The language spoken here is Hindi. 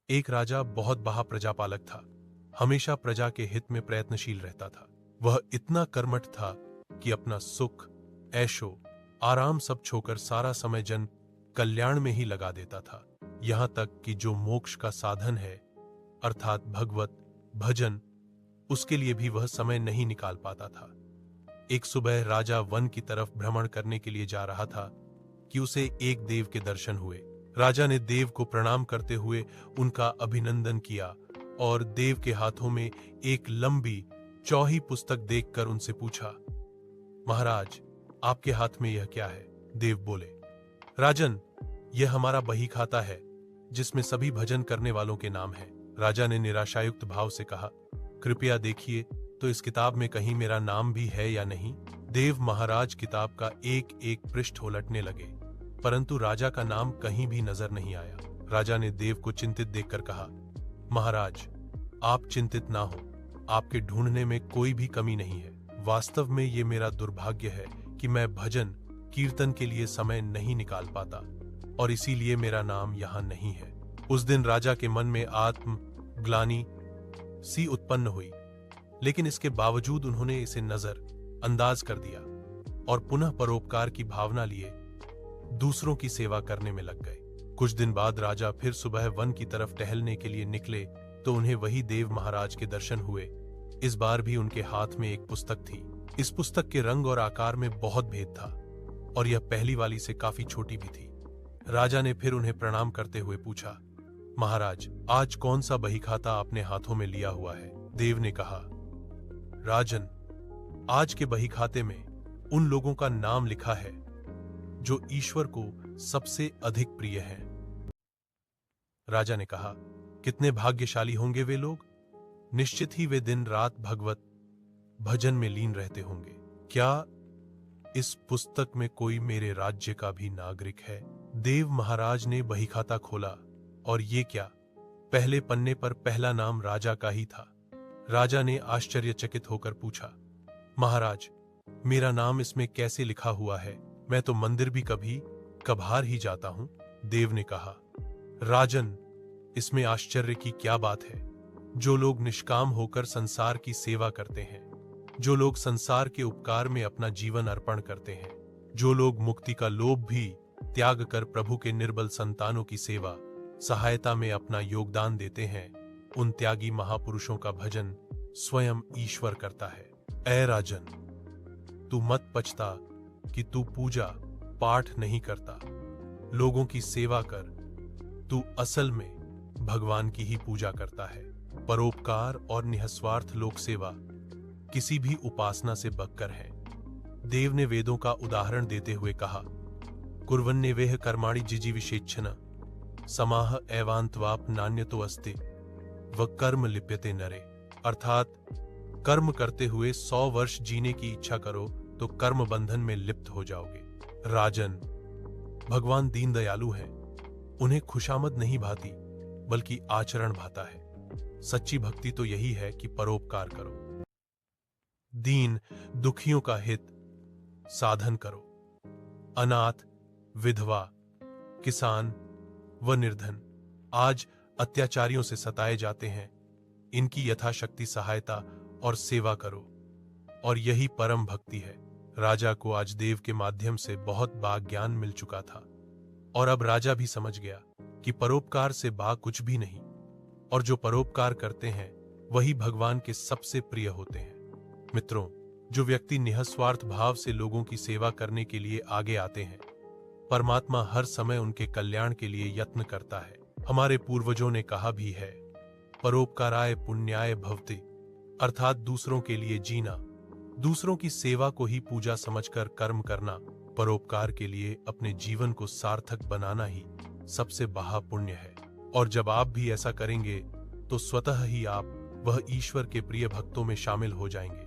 एक राजा बहुत बड़ा प्रजापालक था। हमेशा प्रजा के हित में प्रयत्नशील रहता था। वह इतना कर्मठ था कि अपना सुख, ऐशो, आराम सब छोड़कर सारा समय जन कल्याण में ही लगा देता था। यहां तक कि जो मोक्ष का साधन है, अर्थात भगवत भजन, उसके लिए भी वह समय नहीं निकाल पाता था। एक सुबह राजा वन की तरफ भ्रमण करने के लिए जा रहा था कि उसे एक देव के दर्शन हुए। राजा ने देव को प्रणाम करते हुए उनका अभिनंदन किया और देव के हाथों में एक लंबी चौड़ी पुस्तक देखकर उनसे पूछा, महाराज, आपके हाथ में यह क्या है? देव बोले, राजन, यह हमारा बही खाता है जिसमें सभी भजन करने वालों के नाम हैं। राजा ने निराशायुक्त भाव से कहा, कृपया देखिए तो इस किताब में कहीं मेरा नाम भी है या नहीं। देव महाराज किताब का एक एक पृष्ठ उलटने लगे, परंतु राजा का नाम कहीं भी नजर नहीं आया। राजा ने देव को चिंतित देखकर कहा, महाराज, आप चिंतित ना हो, आपके ढूंढने में कोई भी कमी नहीं है। वास्तव में ये मेरा दुर्भाग्य है कि मैं भजन कीर्तन के लिए समय नहीं निकाल पाता और इसीलिए मेरा नाम यहाँ नहीं है। उस दिन राजा के मन में आत्म ग्लानि सी उत्पन्न हुई, लेकिन इसके बावजूद उन्होंने इसे नजर अंदाज कर दिया और पुनः परोपकार की भावना लिए दूसरों की सेवा करने में लग गए। कुछ दिन बाद राजा फिर सुबह वन की तरफ टहलने के लिए निकले तो उन्हें वही देव महाराज के दर्शन हुए। इस बार भी उनके हाथ में एक पुस्तक थी। इस पुस्तक के रंग और आकार में बहुत भेद था और यह पहली वाली से काफी छोटी भी थी। राजा ने फिर उन्हें प्रणाम करते हुए पूछा, महाराज, आज कौन सा बही खाता आपने हाथों में लिया हुआ है? देव ने कहा, राजन, आज के बही खाते में उन लोगों का नाम लिखा है जो ईश्वर को सबसे अधिक प्रिय हैं। राजा ने कहा, कितने भाग्यशाली होंगे वे लोग। निश्चित ही वे दिन रात भगवत भजन में लीन रहते होंगे। क्या इस पुस्तक में कोई मेरे राज्य का भी नागरिक है? देव महाराज ने बही खाता खोला और ये क्या, पहले पन्ने पर पहला नाम राजा का ही था। राजा ने आश्चर्यचकित होकर पूछा, महाराज, मेरा नाम इसमें कैसे लिखा हुआ है? मैं तो मंदिर भी कभी कभार ही जाता हूं। देव ने कहा, राजन, इसमें आश्चर्य की क्या बात है? जो लोग निष्काम होकर संसार की सेवा करते हैं, जो लोग संसार के उपकार में अपना जीवन अर्पण करते हैं, जो लोग मुक्ति का लोभ भी त्याग कर प्रभु के निर्बल संतानों की सेवा सहायता में अपना योगदान देते हैं, उन त्यागी महापुरुषों का भजन स्वयं ईश्वर करता है। ऐ राजन, तू मत पछता कि तू पूजा पाठ नहीं करता, लोगों की सेवा कर। तू असल में भगवान की ही पूजा करता है। परोपकार और निस्वार्थ लोक सेवा किसी भी उपासना से बढ़कर है। देव ने वेदों का उदाहरण देते हुए कहा, कुर्वन्नेवेह कर्माणि जिजीविषेच्छन समाह एवांतवाप नान्यतो अस्ति व कर्म लिप्यते नरे। अर्थात कर्म करते हुए 100 वर्ष जीने की इच्छा करो तो कर्म बंधन में लिप्त हो जाओगे। राजन, भगवान दीन दयालु हैं, उन्हें खुशामद नहीं भाती बल्कि आचरण भाता है। सच्ची भक्ति तो यही है कि परोपकार करो, दीन दुखियों का हित साधन करो। अनाथ, विधवा, किसान व निर्धन आज अत्याचारियों से सताए जाते हैं, इनकी यथाशक्ति सहायता और सेवा करो, और यही परम भक्ति है। राजा को आज देव के माध्यम से बहुत बाग ज्ञान मिल चुका था और अब राजा भी समझ गया कि परोपकार से बाग कुछ भी नहीं, और जो परोपकार करते हैं वही भगवान के सबसे प्रिय होते हैं। मित्रों, जो व्यक्ति निस्वार्थ भाव से लोगों की सेवा करने के लिए आगे आते हैं, परमात्मा हर समय उनके कल्याण के लिए यत्न करता है। हमारे पूर्वजों ने कहा भी है, परोपकाराय पुण्याय भवति, अर्थात दूसरों के लिए जीना, दूसरों की सेवा को ही पूजा समझकर कर्म करना, परोपकार के लिए अपने जीवन को सार्थक बनाना ही सबसे बड़ा पुण्य है। और जब आप भी ऐसा करेंगे तो स्वतः ही आप वह ईश्वर के प्रिय भक्तों में शामिल हो जाएंगे।